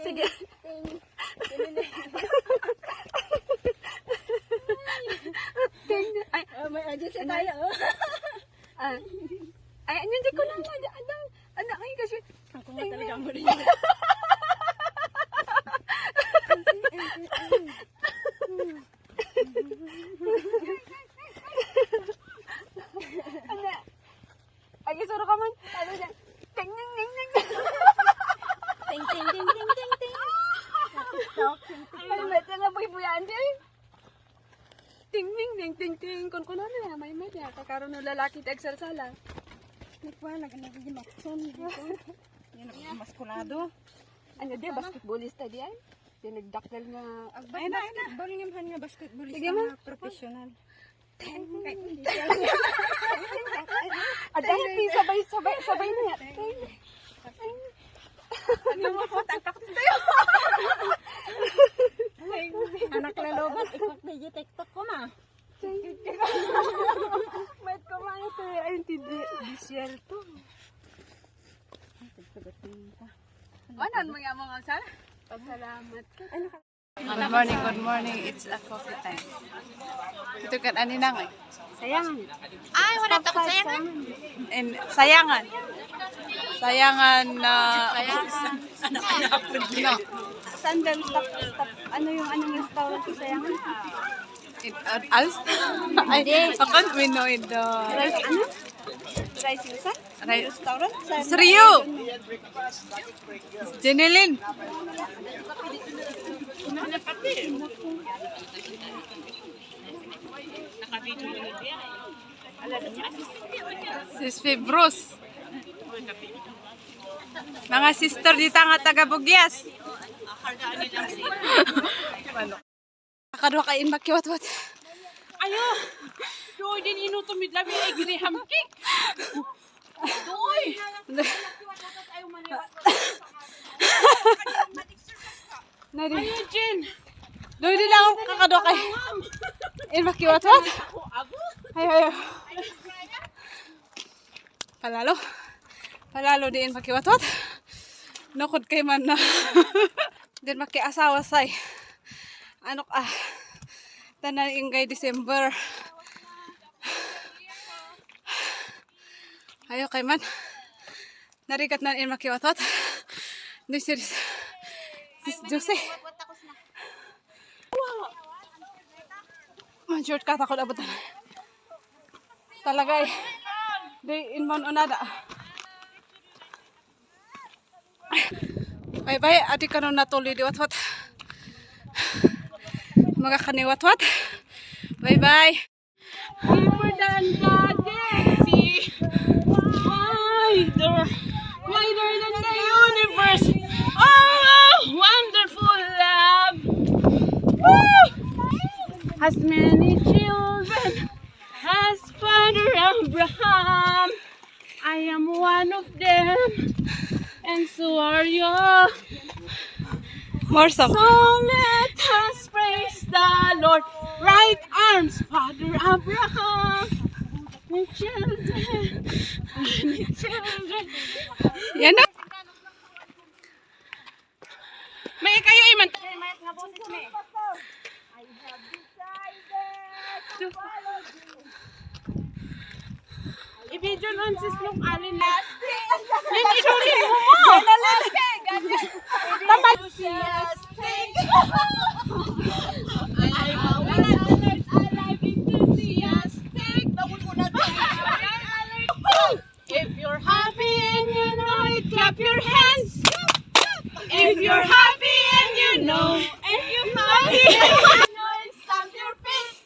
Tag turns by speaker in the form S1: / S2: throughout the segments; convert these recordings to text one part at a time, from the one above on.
S1: Sige. Ay,
S2: May agency tayo.
S1: ay, hindi ko lang. Anak, ay, kasi.
S2: Ako nga talaga mo rin.
S1: Anak. Ay, isuro ka man. Ano na? Ting, ting, ting, ting.
S2: Ting, ting, ting, ting, ting, ting.
S1: Ay, may tanga buy-buyan di. Ting, ting, ting, ting, ting. Kun na, may medya. Kakaroon ng lalaki tagsarsala.
S2: Nagwa, nag-gimakson dito. Yan ang maskulado.
S1: Ano di, basketballista di ay? Di nagdakdal nga.
S2: Ay na, balingamhan nga basketballista
S1: Sige, ma.
S2: na professional.
S1: Dahil sabay na yan. Ano mo po, tangkaktis tayo.
S2: Anak lalobat, ikot na yung TikTok ko ma.
S1: Ba't kumain ito? Ay, hindi disyerto. Ano mo nga mga sal? Pasalamat ka.
S3: Good morning. It's a coffee time. Ito kan aninang eh.
S1: Sayangan.
S3: Ay, wala takot sayangan. And sayangan. Sayangan na no.
S1: Sandal, stop. Ano yung restaurant sa sayangan?
S3: Als? Ay, akan we know it.
S1: Rice, ano? Rice Yusa? Restaurant?
S3: Sriyo! Jenilyn! Sis Fibros. Mga sister dito nga taga-Bugyas. Kakadwa kain makiwat-wat.
S4: Ayo, doy din inuto midlabi ay graham cake. Doy.
S3: Nari.
S4: Ayo Jen.
S3: Doy din lang ako kakadwa kay. In makiwat-wat. Ayo. Palalo din makiwat-wat. Nukod kay man na. Din makiasawa say. Ano ka? Tanan ingay December. Ayo kay man. Narikat na in makiwatot. Ni sis Jose. Man shortcut ako abutan. Talaga eh. Di in man unada. Bye-bye. Adi kanon natuli di wat-wat. Mga kaniwat-wat. Bye-bye.
S4: Deeper than God, see. Wider than the universe. Oh, wonderful love. Woo! Has many children. Has Father Abraham. I am one of them. And so are you.
S3: More song.
S4: So let us praise the Lord. Right arms, Father Abraham. My children, my children.
S3: Yan na.
S4: May kayo iman. I-video nun sis nung alin na. Yan, inulit mo mo. Tamad. If you're happy and you know it, clap your hands. If you're happy and you know, and you're happy and you know it, stamp your feet.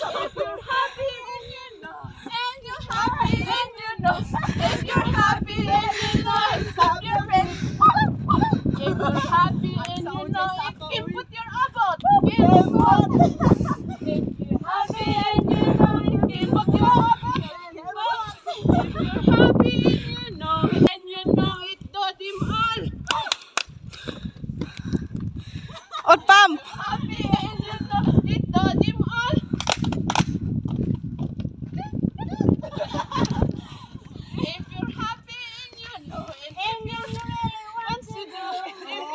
S4: If you're happy and you know, and you're happy and you know, if you're happy and you know it, stamp your feet. If you're happy and you know it, input your abot. Input. If you're happy and you know it, input your abot. If you're happy and you know it, do them all.
S3: Ot pam.
S4: Happy and you know it, do them all. If you're happy and you know it, if you're really wants to do, if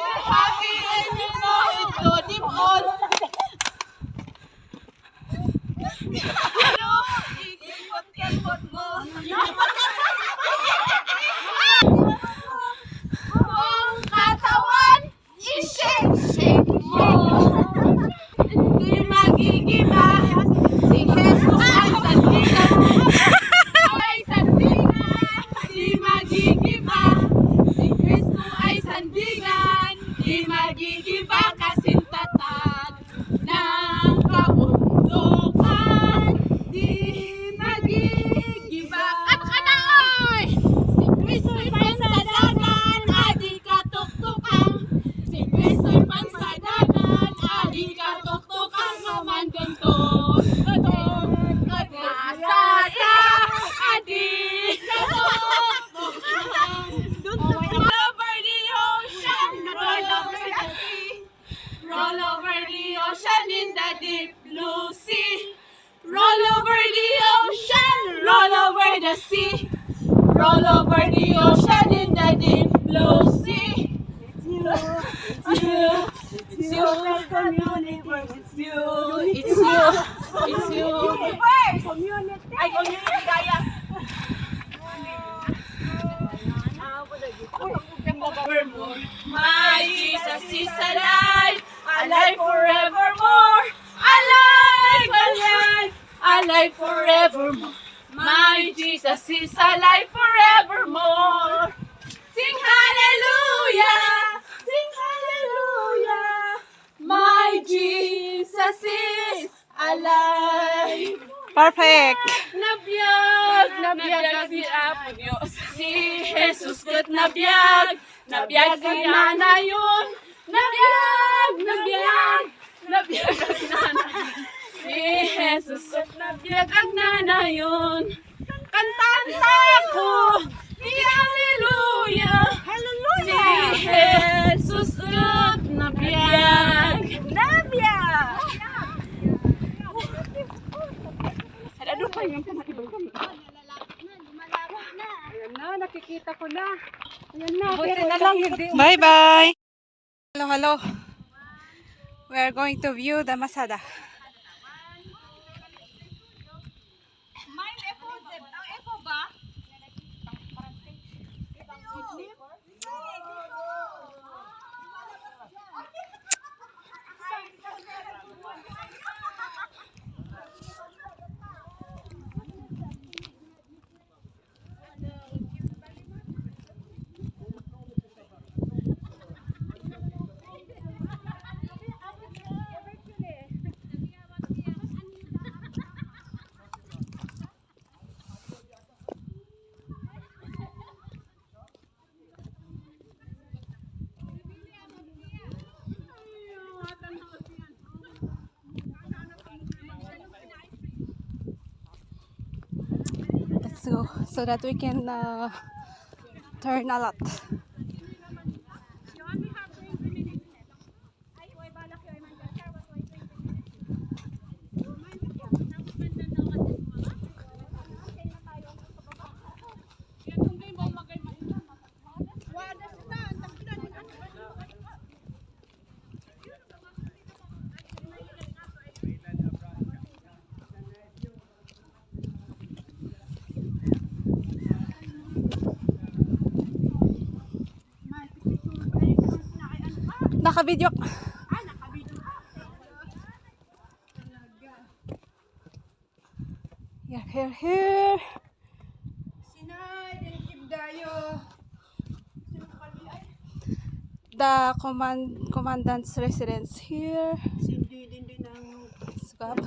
S4: panindigan, di magigiba kasintatan ng kaundukan, di magigiba. Ano ka na, oy? Si Kristo'y pansadagan, adi katuktukan. Si Kristo'y pansadagan, adi katuktukan. Naman gantos, nag-asasa, adi katuktukan. Roll over the ocean, roll over the sea. Roll over the ocean in the deep blue sea. Roll over the ocean, roll over the sea. Roll over the ocean in the deep blue sea. It's you, it's you, universe, it's you, it's you, it's you. Community. Ay, community kaya. My Jesus is alive, alive forevermore. Alive, alive, alive forevermore. My Jesus is alive forevermore. Sing hallelujah, sing hallelujah. My Jesus is alive.
S3: Perfect.
S4: Nabiyag si Apo Diyos. Si Jesus kat nabiyag si Ana yun. Nabiyag si Nana. Si Jesus kat nabiyag ang Nana yun. Kantanta ko, si Hallelujah. Si Jesus kat nabiyag. Ano pa yung panatibang kami?
S2: Ayan na, nakikita ko na. Ayan na.
S3: Buti na lang hindi. Bye-bye. Hello, hello. We are going to view the Masada. Let's go so that we can turn a lot. Naka-video. Here. The commandant's residence here. Scab.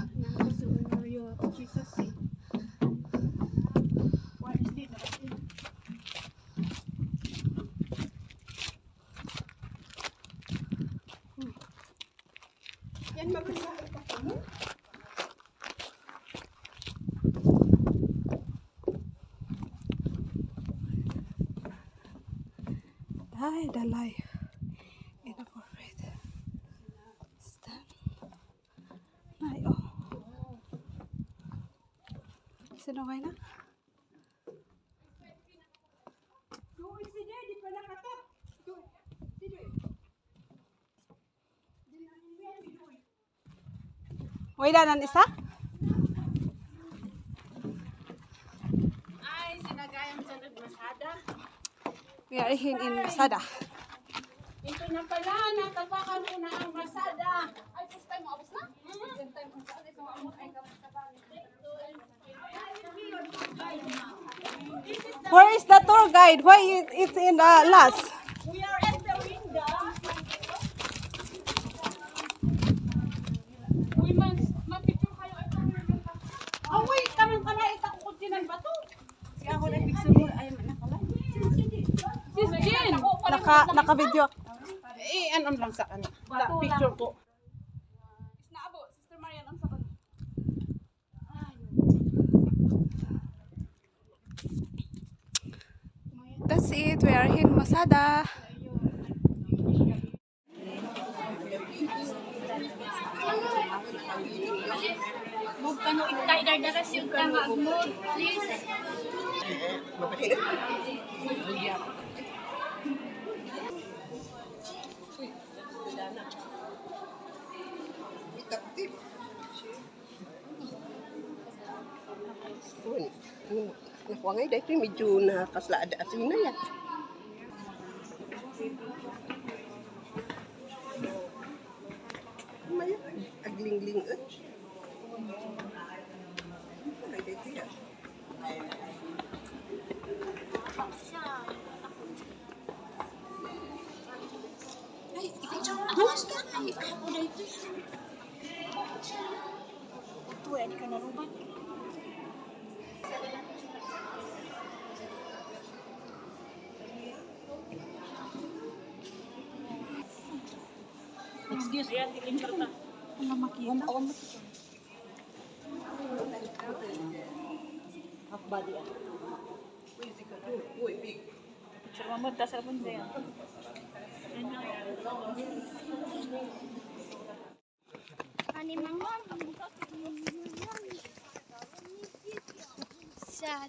S3: Die the life inappropriate. Stand. Ay, oh. Sino kayo na? Wala nan isa?
S4: Ay, sinagayang sa Masada.
S3: We are in Masada.
S4: Ito na pala, natapakan ko na ang Masada. Ay, first time mo, abos na?
S3: Where is the tour guide? Why it's in the last?
S4: We are entering
S3: Naka-video.
S2: Ano lang sa ano. Picture ko.
S3: Naabo, Sister Marian, ang sakot. That's it. We are in Masada.
S4: Move ka no ikay dardaras yung tama mo. Please.
S5: Nakuha nga dahil medyo nakaslaada asin na yan. Maya, aglingling eh. Ay, dahil yan.
S2: Excuse me. Tiling karta. Half body ah. Picture mo dasal pun saya.
S4: Ani mama. Sa